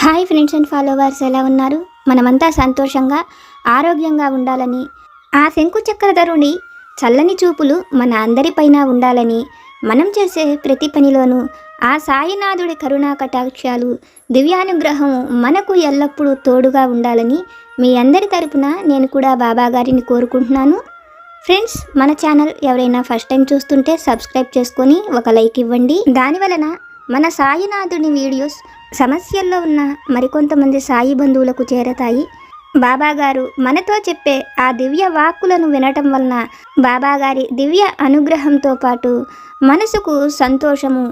Hi friends and followers, ఎలా ఉన్నారు? మనమంతా సంతోషంగా ఆరోగ్యంగా ఉండాలని, ఆ శంకు చక్రధరుని చల్లని చూపులు మన అందరిపైన ఉండాలని, మనం చేసే ప్రతి పనిలోనూ ఆ సాయినాథుడి కరుణా కటాక్షాలు, దివ్యానుగ్రహం మనకు ఎల్లప్పుడూ తోడుగా ఉండాలని మీ అందరి తరపున నేను కూడా బాబా గారిని కోరుకుంటున్నాను. ఫ్రెండ్స్, మన ఛానల్ ఎవరైనా ఫస్ట్ టైం చూస్తుంటే సబ్స్క్రైబ్ చేసుకొని ఒక లైక్ ఇవ్వండి. దానివలన మన సాయినాథుని వీడియోస్ సమస్యల్లో ఉన్న మరికొంతమంది సాయి బంధువులకు చేరతాయి. బాబాగారు మనతో చెప్పే ఆ దివ్య వాక్కులను వినటం వలన బాబాగారి దివ్య అనుగ్రహంతో పాటు మనసుకు సంతోషము,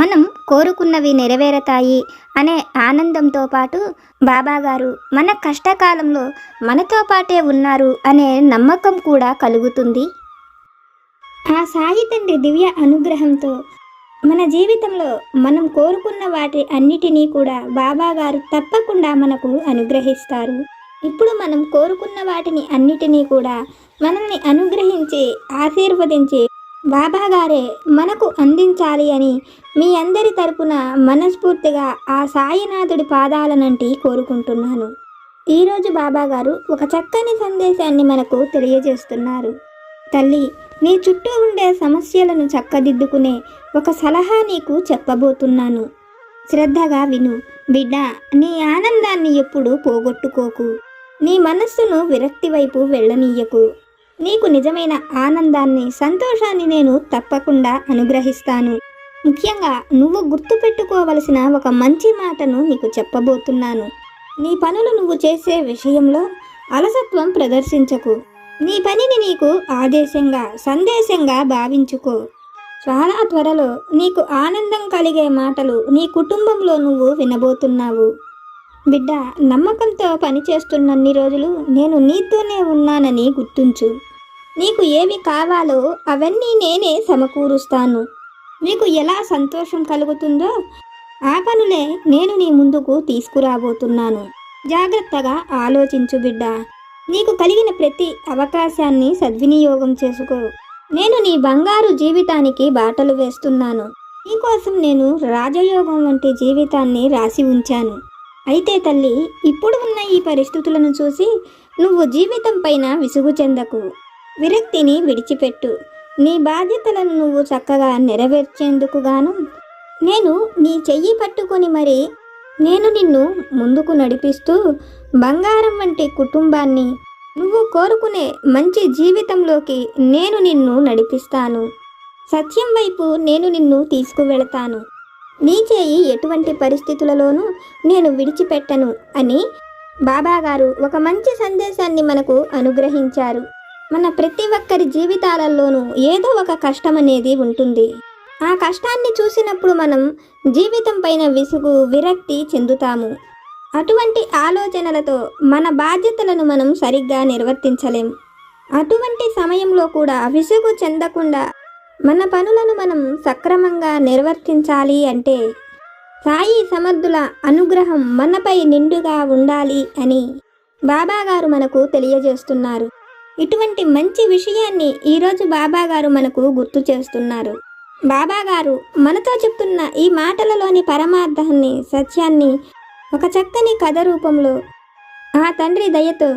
మనం కోరుకున్నవి నెరవేరతాయి అనే ఆనందంతో పాటు బాబాగారు మన కష్టకాలంలో మనతో పాటే ఉన్నారు అనే నమ్మకం కూడా కలుగుతుంది. ఆ సాయి తండ్రి దివ్య అనుగ్రహంతో మన జీవితంలో మనం కోరుకున్న వాటి అన్నిటినీ కూడా బాబాగారు తప్పకుండా మనకు అనుగ్రహిస్తారు. ఇప్పుడు మనం కోరుకున్న వాటిని అన్నిటినీ కూడా మనల్ని అనుగ్రహించి ఆశీర్వదించి బాబాగారే మనకు అందించాలి అని మీ అందరి తరపున మనస్ఫూర్తిగా ఆ సాయినాథుడి పాదాలనంటి కోరుకుంటున్నాను. ఈరోజు బాబాగారు ఒక చక్కని సందేశాన్ని మనకు తెలియజేస్తున్నారు. తల్లి, నీ చుట్టూ ఉండే సమస్యలను చక్కదిద్దుకునే ఒక సలహా నీకు చెప్పబోతున్నాను. శ్రద్ధగా విను. బిడ్డ, నీ ఆనందాన్ని ఎప్పుడూ పోగొట్టుకోకు. నీ మనస్సును విరక్తి వైపు వెళ్ళనీయకు. నీకు నిజమైన ఆనందాన్ని, సంతోషాన్ని నేను తప్పకుండా అనుగ్రహిస్తాను. ముఖ్యంగా నువ్వు గుర్తుపెట్టుకోవలసిన ఒక మంచి మాటను నీకు చెప్పబోతున్నాను. నీ పనులు నువ్వు చేసే విషయంలో అలసత్వం ప్రదర్శించకు. నీ పనిని నీకు ఆదేశంగా, సందేశంగా భావించుకో. చాలా త్వరలో నీకు ఆనందం కలిగే మాటలు నీ కుటుంబంలో నువ్వు వినబోతున్నావు. బిడ్డ, నమ్మకంతో పనిచేస్తున్నన్ని రోజులు నేను నీతోనే ఉన్నానని గుర్తుంచు. నీకు ఏవి కావాలో అవన్నీ నేనే సమకూరుస్తాను. నీకు ఎలా సంతోషం కలుగుతుందో ఆ పనులే నేను నీ ముందుకు తీసుకురాబోతున్నాను. జాగ్రత్తగా ఆలోచించు బిడ్డ. నీకు కలిగిన ప్రతి అవకాశాన్ని సద్వినియోగం చేసుకో. నేను నీ బంగారు జీవితానికి బాటలు వేస్తున్నాను. నీకోసం నేను రాజయోగం వంటి జీవితాన్ని రాసి ఉంచాను. అయితే తల్లి, ఇప్పుడు ఉన్న ఈ పరిస్థితులను చూసి నువ్వు జీవితం పైన విసుగు చెందకు. విరక్తిని విడిచిపెట్టు. నీ బాధ్యతలను నువ్వు చక్కగా నెరవేర్చేందుకు గాను నేను నీ చెయ్యి పట్టుకొని మరి నేను నిన్ను ముందుకు నడిపిస్తూ బంగారం వంటి కుటుంబాన్ని, నువ్వు కోరుకునే మంచి జీవితంలోకి నేను నిన్ను నడిపిస్తాను. సత్యం వైపు నేను నిన్ను తీసుకువెళతాను. నీ చేయి ఎటువంటి పరిస్థితులలోనూ నేను విడిచిపెట్టను అని బాబాగారు ఒక మంచి సందేశాన్ని మనకు అనుగ్రహించారు. మన ప్రతి ఒక్కరి జీవితాలలోనూ ఏదో ఒక కష్టం అనేది ఉంటుంది. ఆ కష్టాన్ని చూసినప్పుడు మనం జీవితం పైన విసుగు, విరక్తి చెందుతాము. అటువంటి ఆలోచనలతో మన బాధ్యతలను మనం సరిగ్గా నిర్వర్తించలేం. అటువంటి సమయంలో కూడా విసుగు చెందకుండా మన పనులను మనం సక్రమంగా నిర్వర్తించాలి అంటే సాయి సమర్థుల అనుగ్రహం మనపై నిండుగా ఉండాలి అని బాబాగారు మనకు తెలియజేస్తున్నారు. ఇటువంటి మంచి విషయాన్ని ఈరోజు బాబాగారు మనకు గుర్తు చేస్తున్నారు. బాబాగారు మనతో చెప్తున్న ఈ మాటలలోని పరమార్థాన్ని, సత్యాన్ని ఒక చక్కని కథ రూపంలో ఆ తండ్రి దయతో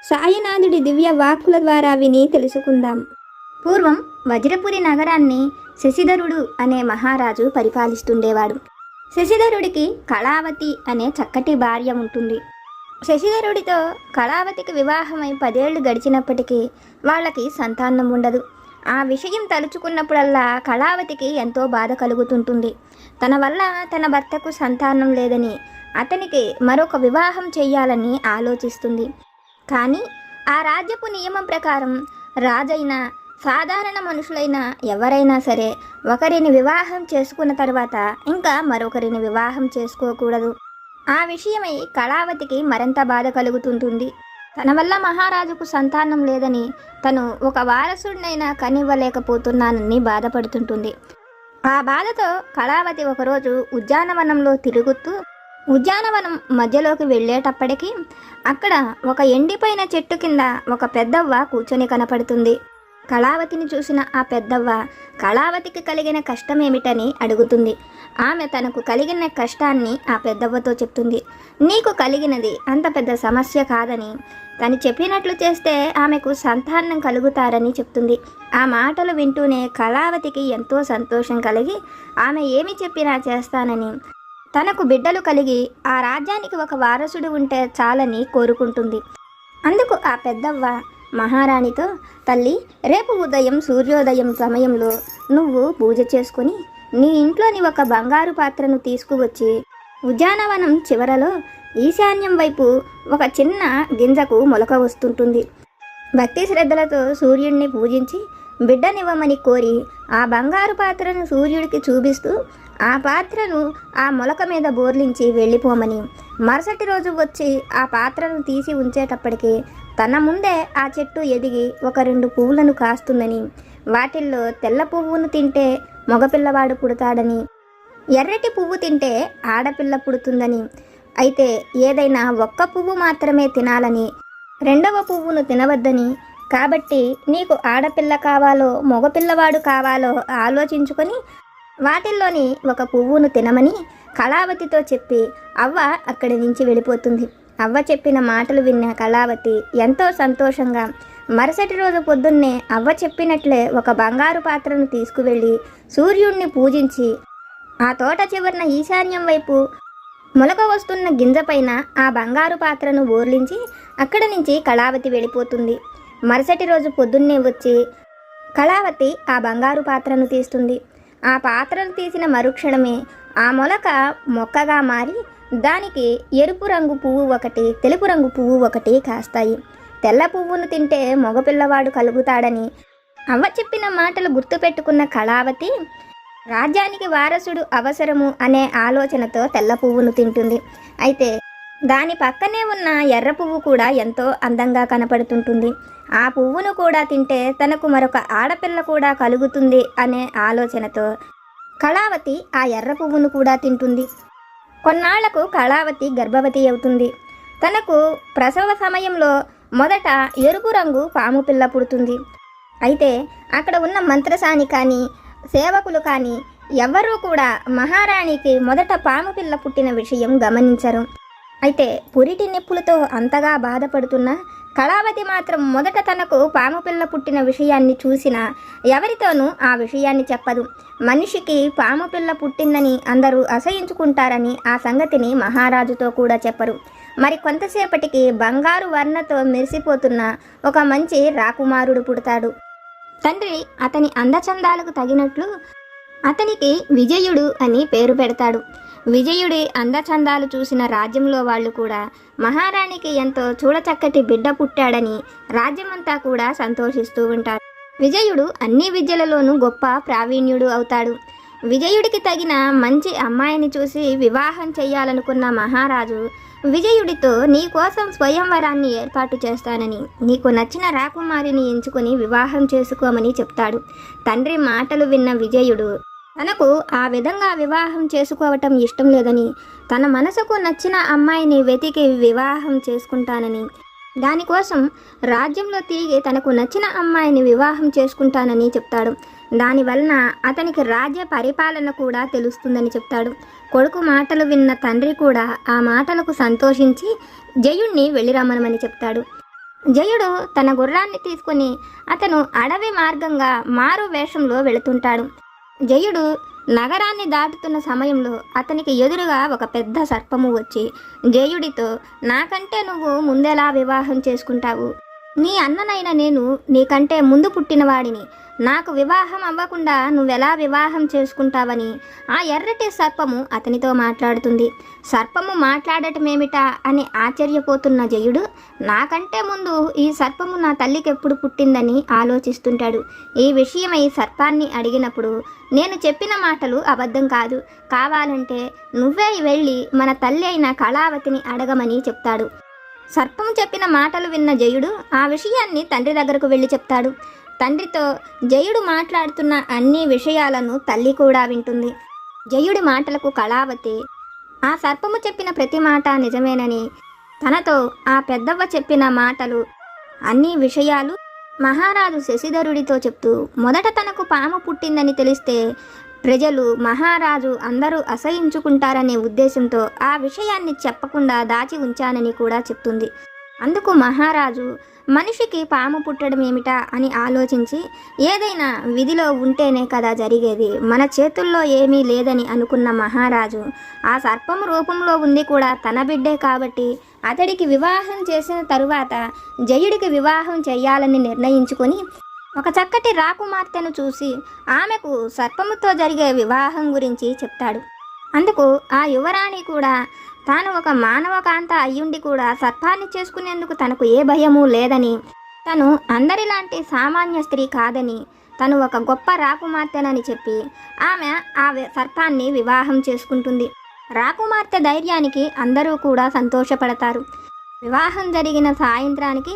సాయినాథుడి దివ్య వాక్కుల ద్వారా విని తెలుసుకుందాం. పూర్వం వజ్రపురి నగరాన్ని శశిధరుడు అనే మహారాజు పరిపాలిస్తుండేవాడు. శశిధరుడికి కళావతి అనే చక్కటి భార్య ఉంటుంది. శశిధరుడితో కళావతికి వివాహమై 10 ఏళ్లు గడిచినప్పటికీ వాళ్ళకి సంతానం ఉండదు. ఆ విషయం తలుచుకున్నప్పుడల్లా కళావతికి ఎంతో బాధ కలుగుతుంటుంది. తన వల్ల తన భర్తకు సంతానం లేదని అతనికి మరొక వివాహం చెయ్యాలని ఆలోచిస్తుంది. కానీ ఆ రాజ్యపు నియమం ప్రకారం రాజైనా, సాధారణ మనుషులైనా ఎవరైనా సరే ఒకరిని వివాహం చేసుకున్న తర్వాత ఇంకా మరొకరిని వివాహం చేసుకోకూడదు. ఆ విషయమై కళావతికి మరింత బాధ కలుగుతుంటుంది. తన వల్ల మహారాజుకు సంతానం లేదని, తను ఒక వారసుడినైనా కనివ్వలేకపోతున్నానని బాధపడుతుంటుంది. ఆ బాధతో కళావతి ఒకరోజు ఉద్యానవనంలో తిరుగుతూ ఉద్యానవనం మధ్యలోకి వెళ్ళేటప్పటికీ అక్కడ ఒక ఎండిపోయిన చెట్టు కింద ఒక పెద్దవ్వ కూర్చొని కనపడుతుంది. కళావతిని చూసిన ఆ పెద్దవ్వ కళావతికి కలిగిన కష్టమేమిటని అడుగుతుంది. ఆమె తనకు కలిగిన కష్టాన్ని ఆ పెద్దవ్వతో చెప్తుంది. నీకు కలిగినది అంత పెద్ద సమస్య కాదని, తను చెప్పినట్లు చేస్తే ఆమెకు సంతానం కలుగుతారని చెప్తుంది. ఆ మాటలు వింటూనే కళావతికి ఎంతో సంతోషం కలిగి ఆమె ఏమి చెప్పినా చేస్తానని, తనకు బిడ్డలు కలిగి ఆ రాజ్యానికి ఒక వారసుడు ఉంటే చాలని కోరుకుంటుంది. అందుకు ఆ పెద్దవ్వ మహారాణితో, తల్లి, రేపు ఉదయం సూర్యోదయం సమయంలో నువ్వు పూజ చేసుకుని నీ ఇంట్లోని ఒక బంగారు పాత్రను తీసుకువచ్చి ఉద్యానవనం చివరలో ఈశాన్యం వైపు ఒక చిన్న గింజకు మొలక వస్తుంటుంది. భక్తి శ్రద్ధలతో సూర్యుడిని పూజించి బిడ్డనివ్వమని కోరి ఆ బంగారు పాత్రను సూర్యుడికి చూపిస్తూ ఆ పాత్రను ఆ మొలక మీద బోర్లించి వెళ్ళిపోమని, మరుసటి రోజు వచ్చి ఆ పాత్రను తీసి ఉంచేటప్పటికి తన ముందే ఆ చెట్టు ఎదిగి ఒక 2 పువ్వులను కాస్తుందని, వాటిల్లో తెల్ల పువ్వును తింటే మగపిల్లవాడు పుడతాడని, ఎర్రటి పువ్వు తింటే ఆడపిల్ల పుడుతుందని, అయితే ఏదైనా ఒక్క పువ్వు మాత్రమే తినాలని, 2వ పువ్వును తినవద్దని, కాబట్టి నీకు ఆడపిల్ల కావాలో మగపిల్లవాడు కావాలో ఆలోచించుకొని వాటిల్లోని ఒక పువ్వును తినమని కళావతితో చెప్పి అవ్వ అక్కడి నుంచి వెళ్ళిపోతుంది. అవ్వ చెప్పిన మాటలు విన్న కళావతి ఎంతో సంతోషంగా మరుసటి రోజు పొద్దున్నే అవ్వ చెప్పినట్లే ఒక బంగారు పాత్రను తీసుకువెళ్ళి సూర్యుడిని పూజించి ఆ తోట చివరన ఈశాన్యం వైపు మొలక వస్తున్న గింజపైన ఆ బంగారు పాత్రను బోర్లించి అక్కడి నుంచి కళావతి వెళ్ళిపోతుంది. మరుసటి రోజు పొద్దున్నే వచ్చి కళావతి ఆ బంగారు పాత్రను తీస్తుంది. ఆ పాత్రను తీసిన మరుక్షణమే ఆ మొలక మొక్కగా మారి దానికి ఎరుపు రంగు పువ్వు ఒకటి, తెలుపు రంగు పువ్వు ఒకటి కాస్తాయి. తెల్ల పువ్వును తింటే మగపిల్లవాడు కలుగుతాడని అవ్వ చెప్పిన మాటలు గుర్తుపెట్టుకున్న కళావతి రాజ్యానికి వారసుడు అవసరము అనే ఆలోచనతో తెల్ల పువ్వును తింటుంది. అయితే దాని పక్కనే ఉన్న ఎర్ర పువ్వు కూడా ఎంతో అందంగా కనపడుతుంటుంది. ఆ పువ్వును కూడా తింటే తనకు మరొక ఆడపిల్ల కూడా కలుగుతుంది అనే ఆలోచనతో కళావతి ఆ ఎర్ర పువ్వును కూడా తింటుంది. కొన్నాళ్లకు కళావతి గర్భవతి అవుతుంది. తనకు ప్రసవ సమయంలో మొదట ఎరుపు రంగు పాము పిల్ల పుడుతుంది. అయితే అక్కడ ఉన్న మంత్రసాని కానీ సేవకులు కానీ ఎవ్వరూ కూడా మహారాణికి మొదట పాము పిల్ల పుట్టిన విషయం గమనించరు. అయితే పురిటి నొప్పులతో అంతగా బాధపడుతున్న కళావతి మాత్రం మొదట తనకు పాము పిల్ల పుట్టిన విషయాన్ని చూసినా ఎవరితోనూ ఆ విషయాన్ని చెప్పదు. మనిషికి పాము పిల్ల పుట్టిందని అందరూ అసహించుకుంటారని ఆ సంగతిని మహారాజుతో కూడా చెప్పరు. మరి కొంతసేపటికి బంగారు వర్ణతో మెరిసిపోతున్న ఒక మంచి రాకుమారుడు పుడతాడు. తండ్రి అతని అందచందాలకు తగినట్లు అతనికి విజయుడు అని పేరు పెడతాడు. విజయుడి అందచందాలు చూసిన రాజ్యంలో వాళ్ళు కూడా మహారాణికి ఎంతో చూడచక్కటి బిడ్డ పుట్టాడని రాజ్యమంతా కూడా సంతోషిస్తూ ఉంటారు. విజయుడు అన్ని విద్యలలోనూ గొప్ప ప్రావీణ్యుడు అవుతాడు. విజయుడికి తగిన మంచి అమ్మాయిని చూసి వివాహం చేయాలనుకున్న మహారాజు విజయుడితో నీ కోసం స్వయంవరాన్ని ఏర్పాటు చేస్తానని, నీకు నచ్చిన రాకుమారిని ఎంచుకొని వివాహం చేసుకోమని చెప్తాడు. తండ్రి మాటలు విన్న విజయుడు తనకు ఆ విధంగా వివాహం చేసుకోవటం ఇష్టం లేదని, తన మనసుకు నచ్చిన అమ్మాయిని వెతికి వివాహం చేసుకుంటానని, దానికోసం రాజ్యంలో తిరిగి తనకు నచ్చిన అమ్మాయిని వివాహం చేసుకుంటానని చెప్తాడు. దానివలన అతనికి రాజ్య పరిపాలన కూడా తెలుస్తుందని చెప్తాడు. కొడుకు మాటలు విన్న తండ్రి కూడా ఆ మాటలకు సంతోషించి జయుణ్ణి వెళ్ళిరమ్మనమని చెప్తాడు. జయుడు తన గుర్రాన్ని తీసుకుని అతను అడవి మార్గంగా మారు వేషంలో వెళుతుంటాడు. జయుడు నగరాన్ని దాటుతున్న సమయంలో అతనికి ఎదురుగా ఒక పెద్ద సర్పము వచ్చి జయుడితో, నాకంటే నువ్వు ముందెలా వివాహం చేసుకుంటావు? నీ అన్ననైన నేను నీకంటే ముందు పుట్టినవాడిని, నాకు వివాహం అవ్వకుండా నువ్వెలా వివాహం చేసుకుంటావని ఆ ఎర్రటి సర్పము అతనితో మాట్లాడుతుంది. సర్పము మాట్లాడటమేమిటా అని ఆశ్చర్యపోతున్న జయుడు నాకంటే ముందు ఈ సర్పము నా తల్లికి ఎప్పుడు పుట్టిందని ఆలోచిస్తుంటాడు. ఈ విషయమై సర్పాన్ని అడిగినప్పుడు నేను చెప్పిన మాటలు అబద్ధం కాదు, కావాలంటే నువ్వే వెళ్ళి మన తల్లి అయిన కళావతిని అడగమని చెప్తాడు. సర్పము చెప్పిన మాటలు విన్న జయుడు ఆ విషయాన్ని తండ్రి దగ్గరకు వెళ్ళి చెప్తాడు. తండ్రితో జయుడు మాట్లాడుతున్న అన్ని విషయాలను తల్లి కూడా వింటుంది. జయుడి మాటలకు కళావతి ఆ సర్పము చెప్పిన ప్రతి మాట నిజమేనని, తనతో ఆ పెద్దవ్వ చెప్పిన మాటలు అన్ని విషయాలు మహారాజు శశిధరుడితో చెప్తూ, మొదట తనకు పాము పుట్టిందని తెలిస్తే ప్రజలు మహారాజు అందరూ అసహించుకుంటారనే ఉద్దేశంతో ఆ విషయాన్ని చెప్పకుండా దాచి ఉంచానని కూడా చెప్తుంది. అందుకు మహారాజు మనిషికి పాము పుట్టడం ఏమిటా అని ఆలోచించి, ఏదైనా విధిలో ఉంటేనే కదా జరిగేది, మన చేతుల్లో ఏమీ లేదని అనుకున్న మహారాజు ఆ సర్పము రూపంలో ఉంది కూడా తన బిడ్డే కాబట్టి అతడికి వివాహం చేసిన తరువాత జయుడికి వివాహం చేయాలని నిర్ణయించుకొని ఒక చక్కటి రాకుమార్తెను చూసి ఆమెకు సర్పముతో జరిగే వివాహం గురించి చెప్తాడు. అందుకు ఆ యువరాణి కూడా తాను ఒక మానవకాంత అయ్యుండి కూడా సర్పాన్ని చేసుకునేందుకు తనకు ఏ భయము లేదని, తను అందరిలాంటి సామాన్య స్త్రీ కాదని, తను ఒక గొప్ప రాకుమార్తెనని చెప్పి ఆమె ఆ సర్పాన్ని వివాహం చేసుకుంటుంది. రాకుమార్తె ధైర్యానికి అందరూ కూడా సంతోషపడతారు. వివాహం జరిగిన సాయంత్రానికి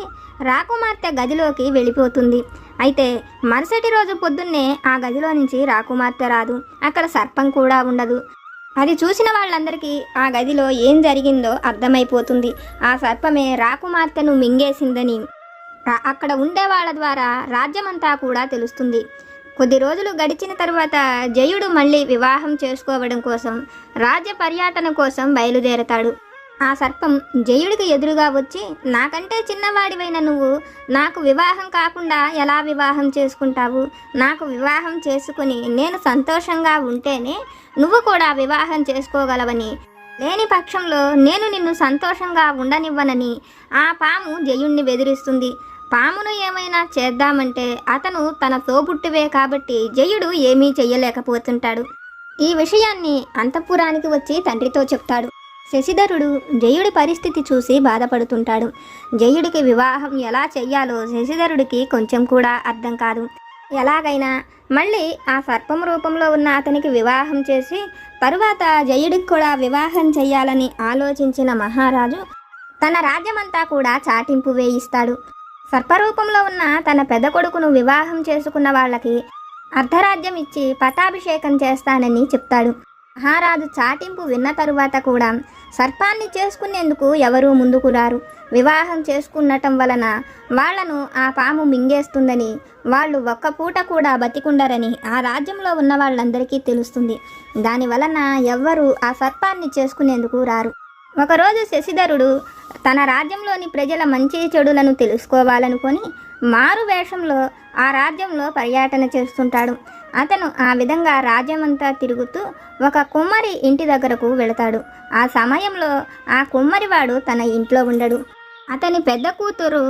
రాకుమార్తె గదిలోకి వెళ్ళిపోతుంది. అయితే మరుసటి రోజు పొద్దున్నే ఆ గదిలో నుంచి రాకుమార్తె రాదు. అక్కడ సర్పం కూడా ఉండదు. అది చూసిన వాళ్ళందరికీ ఆ గదిలో ఏం జరిగిందో అర్థమైపోతుంది. ఆ సర్పమే రాకుమార్తెను మింగేసిందని అక్కడ ఉండే వాళ్ళ ద్వారా రాజ్యమంతా కూడా తెలుస్తుంది. కొద్ది రోజులు గడిచిన తరువాత జయుడు మళ్ళీ వివాహం చేసుకోవడం కోసం రాజ్య పర్యటన కోసం బయలుదేరతాడు. ఆ సర్పం జయుడికి ఎదురుగా వచ్చి, నాకంటే చిన్నవాడివైన నువ్వు నాకు వివాహం కాకుండా ఎలా వివాహం చేసుకుంటావు? నాకు వివాహం చేసుకుని నేను సంతోషంగా ఉంటేనే నువ్వు కూడా వివాహం చేసుకోగలవని, లేని పక్షంలో నేను నిన్ను సంతోషంగా ఉండనివ్వనని ఆ పాము జయుణ్ణి బెదిరిస్తుంది. పామును ఏమైనా చేద్దామంటే అతను తన తోబుట్టువే కాబట్టి జయుడు ఏమీ చెయ్యలేకపోతుంటాడు. ఈ విషయాన్ని అంతఃపురానికి వచ్చి తండ్రితో చెప్తాడు. శశిధరుడు జయుడి పరిస్థితి చూసి బాధపడుతుంటాడు. జయుడికి వివాహం ఎలా చెయ్యాలో శశిధరుడికి కొంచెం కూడా అర్థం కాదు. ఎలాగైనా మళ్ళీ ఆ సర్పం రూపంలో ఉన్న అతనికి వివాహం చేసి తరువాత జయుడికి కూడా వివాహం చెయ్యాలని ఆలోచించిన మహారాజు తన రాజ్యమంతా కూడా చాటింపు వేయిస్తాడు. సర్పరూపంలో ఉన్న తన పెద్ద కొడుకును వివాహం చేసుకున్న వాళ్ళకి అర్ధరాజ్యం ఇచ్చి పట్టాభిషేకం చేస్తానని చెప్తాడు. మహారాజు చాటింపు విన్న తరువాత కూడా సర్పాన్ని చేసుకునేందుకు ఎవరూ ముందుకు రారు. వివాహం చేసుకున్నటం వలన వాళ్లను ఆ పాము మింగేస్తుందని, వాళ్ళు ఒక్క పూట కూడా బతికుండరని ఆ రాజ్యంలో ఉన్న వాళ్ళందరికీ తెలుస్తుంది. దానివలన ఎవ్వరూ ఆ సర్పాన్ని చేసుకునేందుకు రారు. ఒకరోజు శశిధరుడు తన రాజ్యంలోని ప్రజల మంచి చెడులను తెలుసుకోవాలనుకొని మారు వేషంలో ఆ రాజ్యంలో పర్యటన చేస్తుంటాడు. అతను ఆ విధంగా రాజ్యమంతా తిరుగుతూ ఒక కుమ్మరి ఇంటి దగ్గరకు వెళతాడు. ఆ సమయంలో ఆ కుమ్మరివాడు తన ఇంట్లో ఉండడు. అతని పెద్ద కూతురు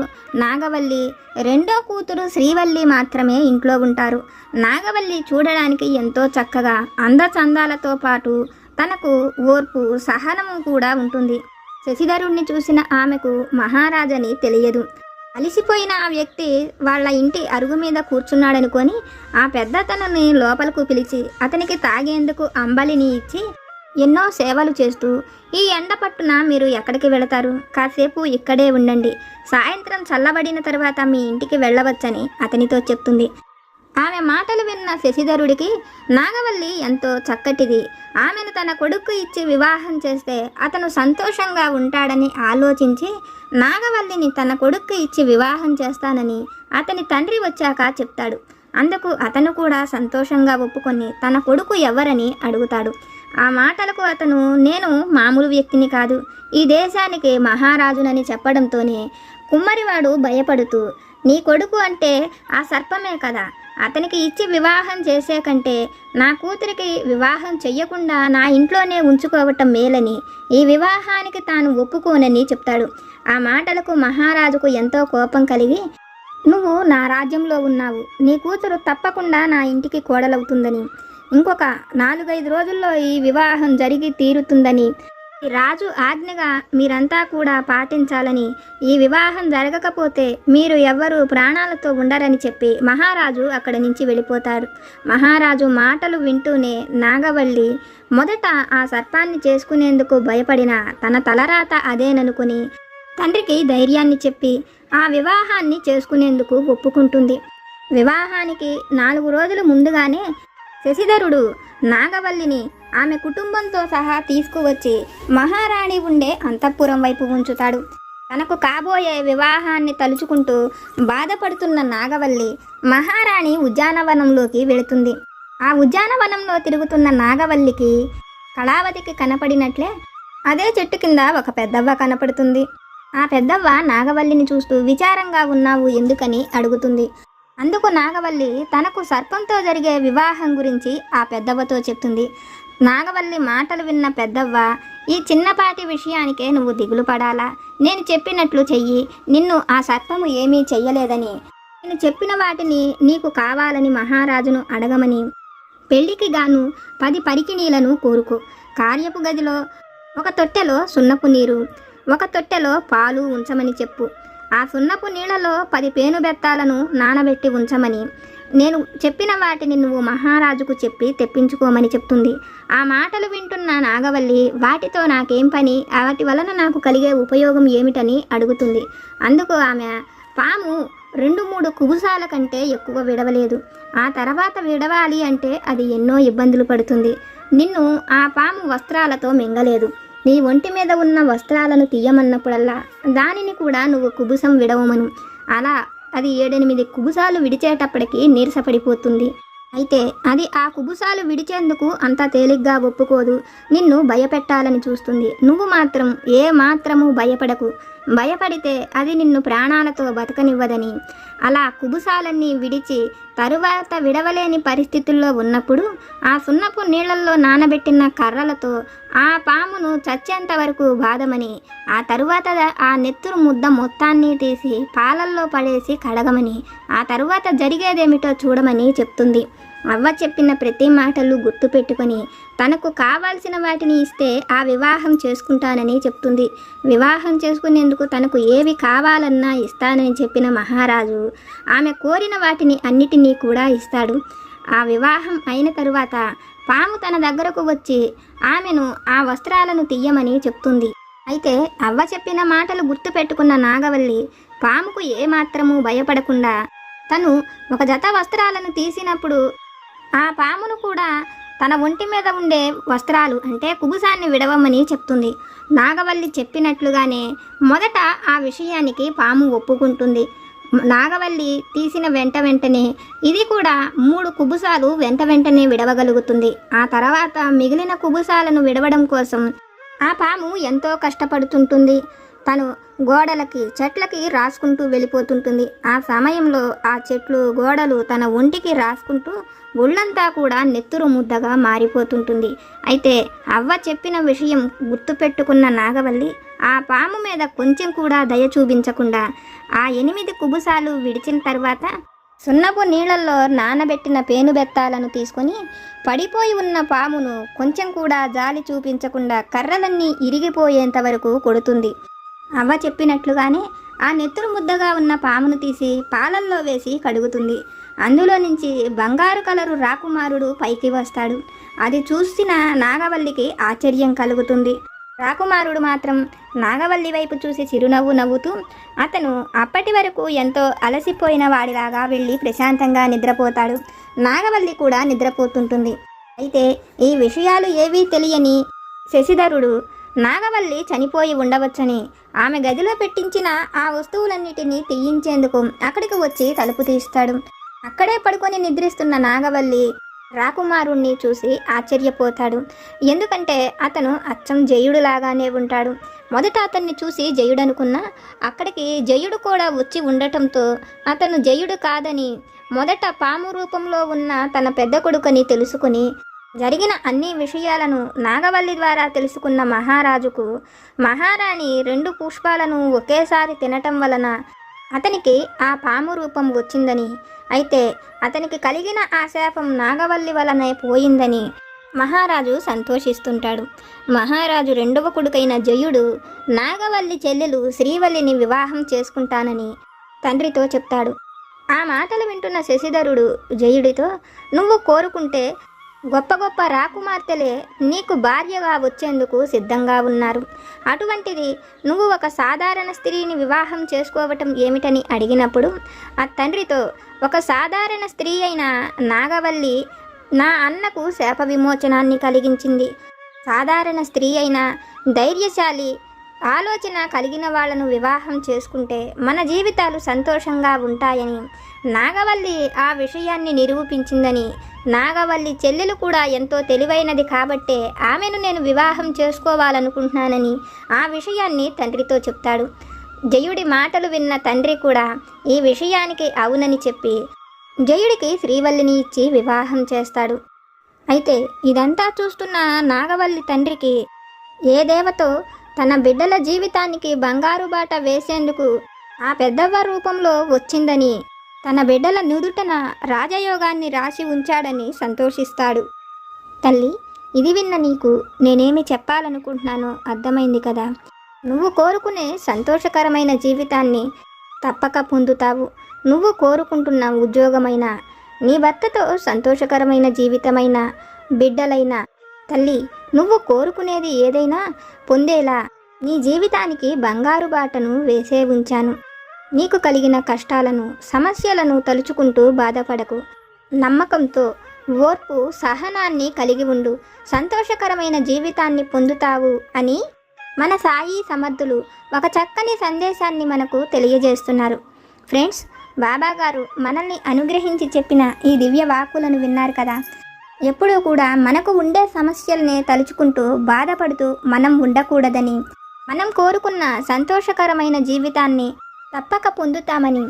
నాగవల్లి, రెండో కూతురు శ్రీవల్లి మాత్రమే ఇంట్లో ఉంటారు. నాగవల్లి చూడడానికి ఎంతో చక్కగా అందచందాలతో పాటు తనకు ఓర్పు సహనము కూడా ఉంటుంది. శశిధరుణ్ణి చూసిన ఆమెకు మహారాజని తెలియదు. అలిసిపోయిన ఆ వ్యక్తి వాళ్ళ ఇంటి అరుగు మీద కూర్చున్నాడనుకొని ఆ పెద్దతనని లోపలకు పిలిచి అతనికి తాగేందుకు అంబలిని ఇచ్చి ఎన్నో సేవలు చేస్తూ, ఈ ఎండ పట్టున మీరు ఎక్కడికి వెళతారు? కాసేపు ఇక్కడే ఉండండి, సాయంత్రం చల్లబడిన తర్వాత మీ ఇంటికి వెళ్ళవచ్చని అతనితో చెప్తుంది. ఆమె మాటలు విన్న శశిధరుడికి నాగవల్లి ఎంతో చక్కటిది, ఆమెను తన కొడుకు ఇచ్చి వివాహం చేస్తే అతను సంతోషంగా ఉంటాడని ఆలోచించి నాగవల్లిని తన కొడుకు ఇచ్చి వివాహం చేస్తానని అతని తండ్రి వచ్చాక చెప్తాడు. అందుకు అతను కూడా సంతోషంగా ఒప్పుకొని తన కొడుకు ఎవరని అడుగుతాడు. ఆ మాటలకు అతను, నేను మామూలు వ్యక్తిని కాదు, ఈ దేశానికి మహారాజునని చెప్పడంతోనే కుమ్మరివాడు భయపడుతూ, నీ కొడుకు అంటే ఆ సర్పమే కదా, అతనికి ఇచ్చి వివాహం చేసే కంటే నా కూతురికి వివాహం చెయ్యకుండా నా ఇంట్లోనే ఉంచుకోవటం మేలని, ఈ వివాహానికి తాను ఒప్పుకోనని చెప్తాడు. ఆ మాటలకు మహారాజుకు ఎంతో కోపం కలిగి, నువ్వు నా రాజ్యంలో ఉన్నావు, నీ కూతురు తప్పకుండా నా ఇంటికి కోడలవుతుందని, ఇంకొక 4-5 రోజుల్లో ఈ వివాహం జరిగి తీరుతుందని, రాజు ఆజ్ఞగా మీరంతా కూడా పాటించాలని, ఈ వివాహం జరగకపోతే మీరు ఎవ్వరూ ప్రాణాలతో ఉండరని చెప్పి మహారాజు అక్కడి నుంచి వెళ్ళిపోతారు. మహారాజు మాటలు వింటూనే నాగవల్లి మొదట ఆ సర్పాన్ని చేసుకునేందుకు భయపడిన తన తలరాత అదేననుకుని తండ్రికి ధైర్యాన్ని చెప్పి ఆ వివాహాన్ని చేసుకునేందుకు ఒప్పుకుంటుంది. వివాహానికి 4 రోజులు ముందుగానే శశిధరుడు నాగవల్లిని ఆమె కుటుంబంతో సహా తీసుకువచ్చి మహారాణి ఉండే అంతఃపురం వైపు ఉంచుతాడు. తనకు కాబోయే వివాహాన్ని తలుచుకుంటూ బాధపడుతున్న నాగవల్లి మహారాణి ఉద్యానవనంలోకి వెళుతుంది. ఆ ఉద్యానవనంలో తిరుగుతున్న నాగవల్లికి కళావతికి కనపడినట్లే అదే చెట్టు కింద ఒక పెద్దవ్వ కనపడుతుంది. ఆ పెద్దవ్వ నాగవల్లిని చూస్తూ విచారంగా ఉన్నావు ఎందుకని అడుగుతుంది. అందుకు నాగవల్లి తనకు సర్పంతో జరిగే వివాహం గురించి ఆ పెద్దవ్వతో చెప్తుంది. నాగవల్లి మాటలు విన్న పెద్దవ్వ, ఈ చిన్నపాటి విషయానికే నువ్వు దిగులు పడాలా? నేను చెప్పినట్లు చెయ్యి. నిన్ను ఆ సర్పము ఏమీ చెయ్యలేదని, నేను చెప్పిన వాటిని నీకు కావాలని మహారాజును అడగమని, పెళ్లికి గాను 10 పరికిణీలను కోరుకో. కార్యపు గదిలో ఒక తొట్టెలో సున్నపు నీరు, ఒక తొట్టెలో పాలు ఉంచమని చెప్పు. ఆ సున్నపు నీళ్లలో 10 పేనుబెత్తాలను నానబెట్టి ఉంచమని, నేను చెప్పిన వాటిని నువ్వు మహారాజుకు చెప్పి తెప్పించుకోమని చెప్తుంది. ఆ మాటలు వింటున్న నాగవల్లి, వాటితో నాకేం పని, వాటి వలన నాకు కలిగే ఉపయోగం ఏమిటని అడుగుతుంది. అందుకు ఆమె, పాము 2-3 కుబుసాల కంటే ఎక్కువ విడవలేదు. ఆ తర్వాత విడవాలి అంటే అది ఎన్నో ఇబ్బందులు పడుతుంది. నిన్ను ఆ పాము వస్త్రాలతో మింగలేదు. నీ ఒంటి మీద ఉన్న వస్త్రాలను తీయమన్నప్పుడల్లా దానిని కూడా నువ్వు కుబుసం విడవమను. అలా అది 7-8 కుబుసాలు విడిచేటప్పటికి నీరసపడిపోతుంది. అయితే అది ఆ కుబుసాలు విడిచేందుకు అంత తేలిగ్గా ఒప్పుకోదు. నిన్ను భయపెట్టాలని చూస్తుంది. నువ్వు మాత్రం ఏ మాత్రము భయపడకు. భయపడితే అది నిన్ను ప్రాణాలతో బతకనివ్వదని, అలా కుబుసాలన్నీ విడిచి తరువాత విడవలేని పరిస్థితుల్లో ఉన్నప్పుడు ఆ సున్నపు నీళ్లలో నానబెట్టిన కర్రలతో ఆ పామును చచ్చేంత వరకు బాధమని, ఆ తరువాత ఆ నెత్తురు ముద్ద మొత్తాన్ని తీసి పాలల్లో పడేసి కడగమని, ఆ తరువాత జరిగేదేమిటో చూడమని చెప్తుంది. అవ్వ చెప్పిన ప్రతి మాటలు గుర్తుపెట్టుకొని తనకు కావాల్సిన వాటిని ఇస్తే ఆ వివాహం చేసుకుంటానని చెప్తుంది. వివాహం చేసుకునేందుకు తనకు ఏవి కావాలన్నా ఇస్తానని చెప్పిన మహారాజు ఆమె కోరిన వాటిని అన్నిటినీ కూడా ఇస్తాడు. ఆ వివాహం అయిన తరువాత పాము తన దగ్గరకు వచ్చి ఆమెను ఆ వస్త్రాలను తీయమని చెప్తుంది. అయితే అవ్వ చెప్పిన మాటలు గుర్తుపెట్టుకున్న నాగవల్లి పాముకు ఏమాత్రము భయపడకుండా తను ఒక జత వస్త్రాలను తీసినప్పుడు ఆ పామును కూడా తన ఒంటి మీద ఉండే వస్త్రాలు అంటే కుబుసాన్ని విడవమని చెప్తుంది. నాగవల్లి చెప్పినట్లుగానే మొదట ఆ విషయానికి పాము ఒప్పుకుంటుంది. నాగవల్లి తీసిన వెంటనే ఇది కూడా 3 కుబుసాలు వెంటనే విడవగలుగుతుంది. ఆ తర్వాత మిగిలిన కుబుసాలను విడవడం కోసం ఆ పాము ఎంతో కష్టపడుతుంటుంది. తను గోడలకి చెట్లకి రాసుకుంటూ వెళ్ళిపోతుంటుంది. ఆ సమయంలో ఆ చెట్లు గోడలు తన ఒంటికి రాసుకుంటూ ఒళ్ళంతా కూడా నెత్తురు ముద్దగా మారిపోతుంటుంది. అయితే అవ్వ చెప్పిన విషయం గుర్తుపెట్టుకున్న నాగవల్లి ఆ పాము మీద కొంచెం కూడా దయ చూపించకుండా ఆ 8 కుబుసాలు విడిచిన తర్వాత సున్నపు నీళ్లలో నానబెట్టిన పేనుబెత్తాలను తీసుకొని పడిపోయి ఉన్న పామును కొంచెం కూడా జాలి చూపించకుండా కర్రలన్నీ ఇరిగిపోయేంత వరకు కొడుతుంది. అవ్వ చెప్పినట్లుగానే ఆ నెత్తురు ముద్దగా ఉన్న పామును తీసి పాలల్లో వేసి కడుగుతుంది. అందులో నుంచి బంగారు కలరు రాకుమారుడు పైకి వస్తాడు. అది చూసిన నాగవల్లికి ఆశ్చర్యం కలుగుతుంది. రాకుమారుడు మాత్రం నాగవల్లి వైపు చూసి చిరునవ్వు నవ్వుతూ అతను అప్పటి వరకు ఎంతో అలసిపోయిన వాడిలాగా వెళ్ళి ప్రశాంతంగా నిద్రపోతాడు. నాగవల్లి కూడా నిద్రపోతుంటుంది. అయితే ఈ విషయాలు ఏవీ తెలియని శశిధరుడు నాగవల్లి చనిపోయి ఉండవచ్చని ఆమె గదిలో పెట్టించిన ఆ వస్తువులన్నిటినీ తీయించేందుకు అక్కడికి వచ్చి తలుపు తీస్తాడు. అక్కడే పడుకొని నిద్రిస్తున్న నాగవల్లి రాకుమారుణ్ణి చూసి ఆశ్చర్యపోతాడు. ఎందుకంటే అతను అచ్చం జయుడులాగానే ఉంటాడు. మొదట అతన్ని చూసి జయుడనుకున్నా అక్కడికి జయుడు కూడా వచ్చి ఉండటంతో అతను జయుడు కాదని మొదట పాము రూపంలో ఉన్న తన పెద్ద కొడుకుని తెలుసుకుని జరిగిన అన్ని విషయాలను నాగవల్లి ద్వారా తెలుసుకున్న మహారాజుకు మహారాణి 2 పుష్పాలను ఒకేసారి తినటం వలన అతనికి ఆ పాము రూపం వచ్చిందని, అయితే అతనికి కలిగిన ఆ శాపం నాగవల్లి వలనే పోయిందని మహారాజు సంతోషిస్తుంటాడు. మహారాజు 2వ కొడుకైన జయుడు నాగవల్లి చెల్లెలు శ్రీవల్లిని వివాహం చేసుకుంటానని తండ్రితో చెప్తాడు. ఆ మాటలు వింటున్న శశిధరుడు జయుడితో, నువ్వు కోరుకుంటే గొప్ప గొప్ప రాకుమార్తెలే నీకు భార్యగా వచ్చేందుకు సిద్ధంగా ఉన్నారు. అటువంటిది నువ్వు ఒక సాధారణ స్త్రీని వివాహం చేసుకోవటం ఏమిటని అడిగినప్పుడు ఆ తండ్రితో, ఒక సాధారణ స్త్రీ అయిన నాగవల్లి నా అన్నకు శాప విమోచనాన్ని కలిగించింది. సాధారణ స్త్రీ అయిన ధైర్యశాలి ఆలోచన కలిగిన వాళ్ళను వివాహం చేసుకుంటే మన జీవితాలు సంతోషంగా ఉంటాయని నాగవల్లి ఆ విషయాన్ని నిరూపించిందని, నాగవల్లి చెల్లెలు కూడా ఎంతో తెలివైనది కాబట్టే ఆమెను నేను వివాహం చేసుకోవాలనుకుంటున్నానని ఆ విషయాన్ని తండ్రితో చెప్తాడు. జయుడి మాటలు విన్న తండ్రి కూడా ఈ విషయానికి అవునని చెప్పి జయుడికి శ్రీవల్లిని ఇచ్చి వివాహం చేస్తాడు. అయితే ఇదంతా చూస్తున్న నాగవల్లి తండ్రికి ఏ దేవతో తన బిడ్డల జీవితానికి బంగారు బాట వేసేందుకు ఆ పెద్దవ్వ రూపంలో వచ్చిందని, తన బిడ్డల నుదుటన రాజయోగాన్ని రాసి ఉంచాడని సంతోషిస్తాడు. తల్లి, ఇది విన్న నీకు నేనేమి చెప్పాలనుకుంటున్నానో అర్థమైంది కదా. నువ్వు కోరుకునే సంతోషకరమైన జీవితాన్ని తప్పక పొందుతావు. నువ్వు కోరుకుంటున్న ఉద్యోగమైనా, నీ భర్తతో సంతోషకరమైన జీవితమైన, బిడ్డలైనా, తల్లి నువ్వు కోరుకునేది ఏదైనా పొందేలా నీ జీవితానికి బంగారు బాటను వేసే ఉంచాను. నీకు కలిగిన కష్టాలను, సమస్యలను తలుచుకుంటూ బాధపడకు. నమ్మకంతో, ఓర్పు, సహనాన్ని కలిగి ఉండు. సంతోషకరమైన జీవితాన్ని పొందుతావు అని మన సాయి సమర్థులు ఒక చక్కని సందేశాన్ని మనకు తెలియజేస్తున్నారు. ఫ్రెండ్స్, బాబాగారు మనల్ని అనుగ్రహించి చెప్పిన ఈ దివ్య వాక్కులను విన్నారు కదా. ఎప్పుడూ కూడా మనకు ఉండే సమస్యల్ని తలుచుకుంటూ బాధపడుతూ మనం ఉండకూడదని, మనం కోరుకున్న సంతోషకరమైన జీవితాన్ని తప్పక పొందుతామని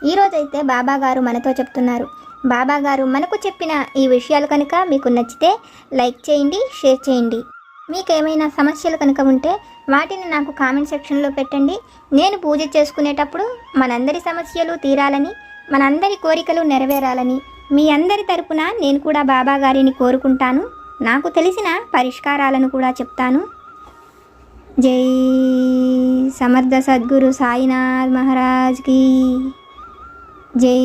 ఈరోజైతే బాబాగారు మనతో చెప్తున్నారు. బాబాగారు మనకు చెప్పిన ఈ విషయాలు కనుక మీకు నచ్చితే లైక్ చేయండి, షేర్ చేయండి. మీకేమైనా సమస్యలు కనుక ఉంటే వాటిని నాకు కామెంట్ సెక్షన్లో పెట్టండి. నేను పూజ చేసుకునేటప్పుడు మనందరి సమస్యలు తీరాలని, మనందరి కోరికలు నెరవేరాలని మీ అందరి తరపున నేను కూడా బాబాగారిని కోరుకుంటాను. నాకు తెలిసిన పరిష్కారాలను కూడా చెప్తాను. జై సమర్థ సద్గురు సాయినాథ్ మహారాజ్ కీ జై.